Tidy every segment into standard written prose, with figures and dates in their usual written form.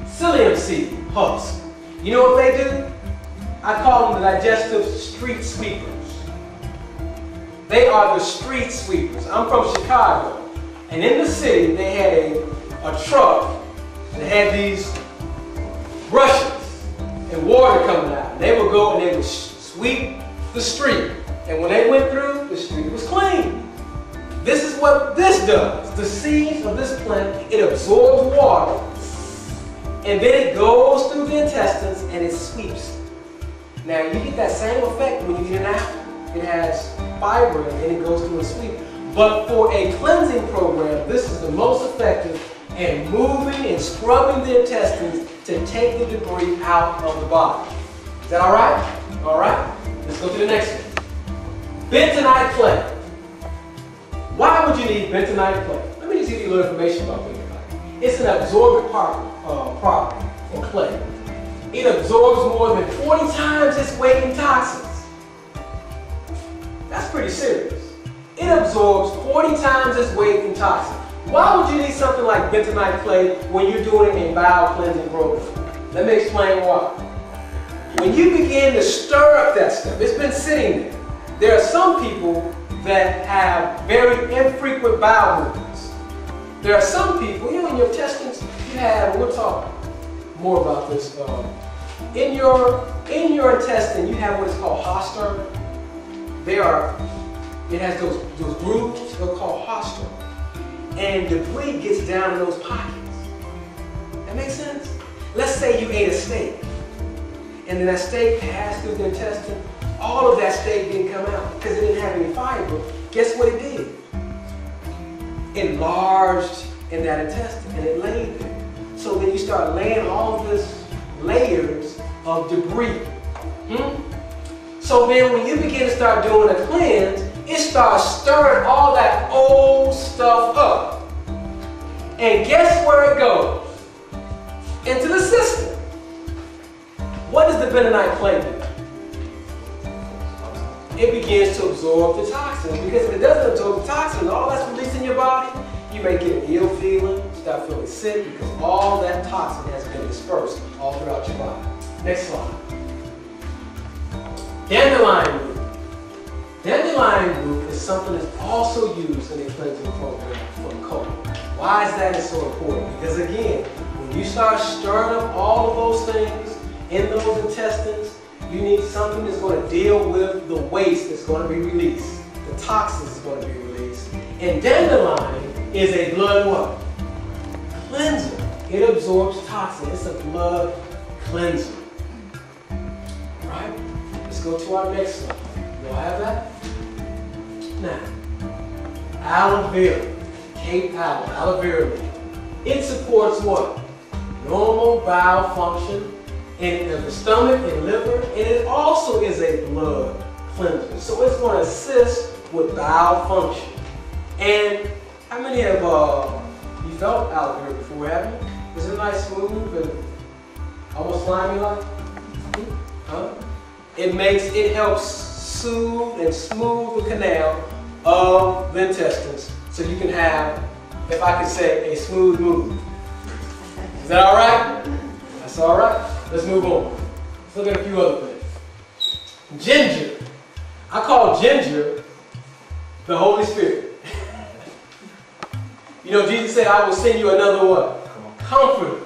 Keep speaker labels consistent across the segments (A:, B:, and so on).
A: psyllium seed husk. You know what they do? I call them the digestive street sweepers. They are the street sweepers. I'm from Chicago, and in the city they had a truck that had these brushes and water coming out. And they would go and they would sweep the street, and when they went through, the street was clean. This is what this does. The seeds of this plant, it absorbs water, and then it goes through the intestines and it sweeps. Now you get that same effect when you eat an apple. It has fiber and then it goes through and sweep. But for a cleansing program, this is the most effective in moving and scrubbing the intestines to take the debris out of the body. Is that all right? All right. Let's go to the next one. Bentonite clay. Why would you need bentonite clay? Let me just give you a little information about bentonite. It's an absorbent property for clay. It absorbs more than 40 times its weight in toxins. That's pretty serious. It absorbs 40 times its weight in toxins. Why would you need something like bentonite clay when you're doing a bowel cleansing program? Let me explain why. When you begin to stir up that stuff, it's been sitting there. There are some people that have very infrequent bowel movements. There are some people, in your intestines, you have, we'll talk more about this. In your intestine, you have what is called hostel. It has those grooves, they're called hostel. And debris gets down in those pockets. That makes sense? Let's say you ate a steak, and then that steak passed through the intestine. All of that steak didn't come out because it didn't have any fiber. Guess what it did? It enlarged in that intestine and it laid there. So then you start laying all of this layers of debris. So then when you begin to start doing a cleanse, it starts stirring all that old stuff up. And guess where it goes? Into the system. What does the bentonite clay do? It begins to absorb the toxins, because if it doesn't absorb the toxins, all that's released in your body, you may get an ill feeling, start feeling sick, because all that toxin has been dispersed all throughout your body. Next slide. Dandelion root. Dandelion root is something that's also used in a cleansing program for the colon. Why is that so important? Because again, when you start stirring up all of those things in those intestines, you need something that's going to deal with the waste that's going to be released. The toxins is going to be released. And dandelion is a blood what? Cleanser. It absorbs toxin. It's a blood cleanser. Right? Let's go to our next slide. You all have that? Now, aloe vera, Cape aloe vera leaf. It supports what? Normal bowel function in the stomach and liver, and it also is a blood cleanser. So it's going to assist with bowel function. And how many have you felt aloe vera before, haven't you? Is it nice, smooth, and almost slimy like? Huh? It helps soothe and smooth the canal of the intestines, so you can have, if I could say, a smooth move. Is that all right? That's all right. Let's move on. Let's look at a few other things. Ginger. I call ginger the Holy Spirit. You know, Jesus said, I will send you another what? Comforter.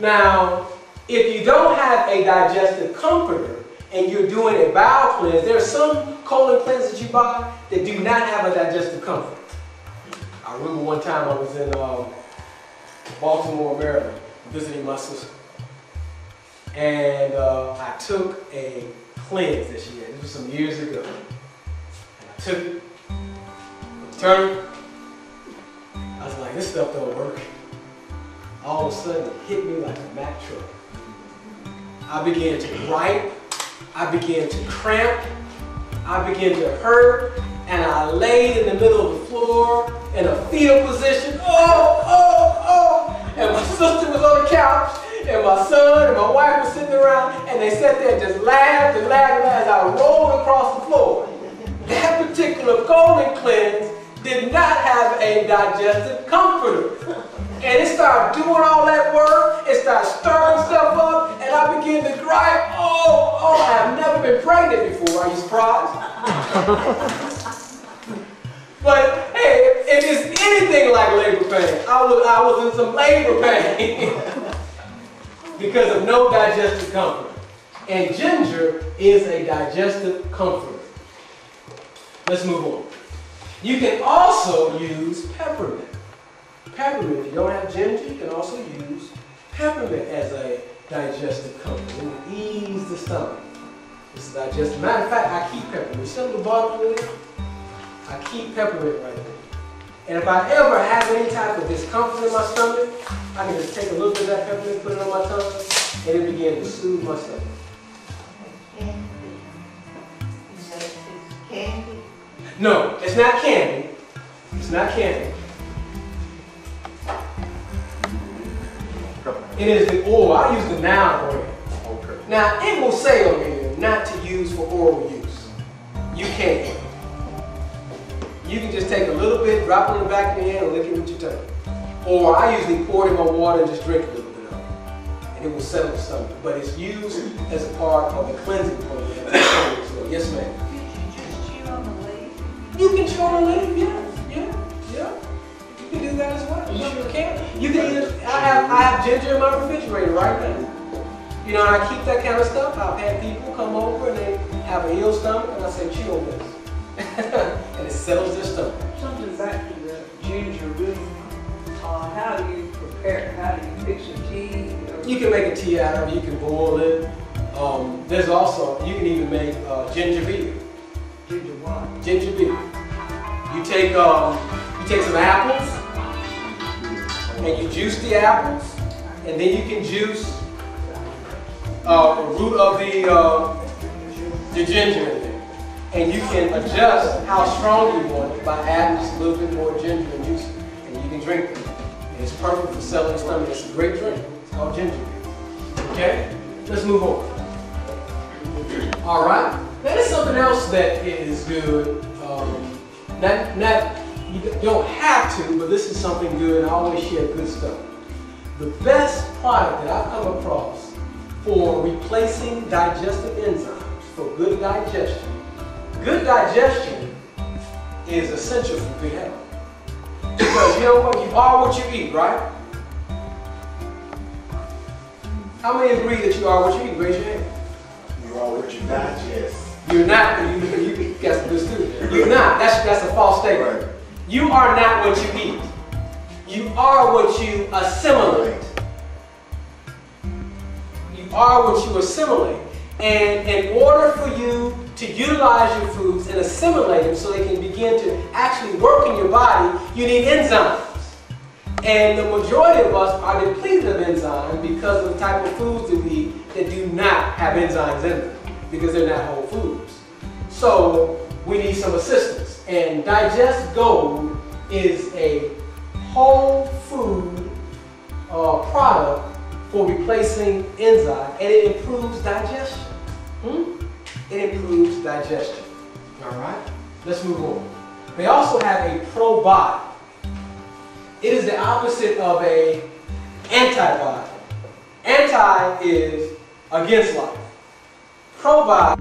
A: Now, if you don't have a digestive comforter and you're doing a bowel cleanse, there are some colon cleanses that you buy that do not have a digestive comforter. I remember one time I was in Baltimore, Maryland, visiting my sister. And I took a cleanse that she had. This was some years ago. And I took it, turned it. I was like, this stuff don't work. All of a sudden, it hit me like a Mack truck. I began to gripe. I began to cramp. I began to hurt. And I laid in the middle of the floor in a fetal position. Oh, oh, oh. And my sister was on the couch. And my son and my wife were sitting around, and they sat there and just laughed and laughed and laughed as I rolled across the floor. That particular colon cleanse did not have a digestive comforter. And it started doing all that work. It started stirring stuff up, and I began to cry. Oh, I have never been pregnant before. Are you surprised? But hey, if it's anything like labor pain, I was in some labor pain because of no digestive comfort. And ginger is a digestive comforter. Let's move on. You can also use peppermint. Peppermint, if you don't have ginger, you can also use peppermint as a digestive comfort. It will ease the stomach. It's digestive. Matter of fact, I keep peppermint. You see on the bottom of it? I keep peppermint right there. And if I ever have any type of discomfort in my stomach, I can just take a little bit of that peppermint, put it on my tongue, and it begins to soothe my stomach.
B: Candy?
A: No, it's not candy. It's not candy. It is the oil. I use the Now brand.
C: Okay.
A: Now, it will say on here not to use for oral use. You can't. You can just take a little bit, drop it in the back of your hand, and lick it with your tongue. Or I usually pour it in my water and just drink a little bit of it. And it will settle the stomach. But it's used as a part of the cleansing program. Yes, ma'am.
B: Could you just chew on the leaf?
A: You can chew on the leaf, yeah. You can do that as well. You sure can. You can either, I have ginger in my refrigerator right now. You know, I keep that kind of stuff. I've had people come over and they have an ill stomach, and I say, chew on this. And it settles their stomach.
D: Something back to the ginger root. How do you prepare? How do you fix a tea?
A: You can make a tea out of it. You can boil it. There's also, you can even make ginger beer.
D: Ginger what?
A: Ginger beer. You take some apples and you juice the apples, and then you can juice the root of the ginger in there. And you can adjust how strong you want it by adding just a little bit more ginger and juice, and you can drink it. And it's perfect for settling the stomach. It's a great drink. It's called ginger beer. Okay? Let's move on. All right. That is something else that is good. You don't have to, but this is something good. I always share good stuff. The best product that I've come across for replacing digestive enzymes for good digestion. Good digestion is essential for good health. Because you know what? You are what you eat, right? How many agree that you are what you eat? Raise your hand.
C: You are what you digest.
A: You're not. You got some good students. You're not. That's a false statement.
C: Right.
A: You are not what you eat. You are what you assimilate. You are what you assimilate. And in order for you to utilize your foods and assimilate them so they can begin to actually work in your body, you need enzymes. And the majority of us are depleted of enzymes because of the type of foods that we eat that do not have enzymes in them, because they're not whole foods. So we need some assistance. And Digest Gold is a whole food product for replacing enzyme, and it improves digestion. It improves digestion. All right, let's move on. They also have a probiotic. It is the opposite of a antibiotic. Anti is against life. Probiotic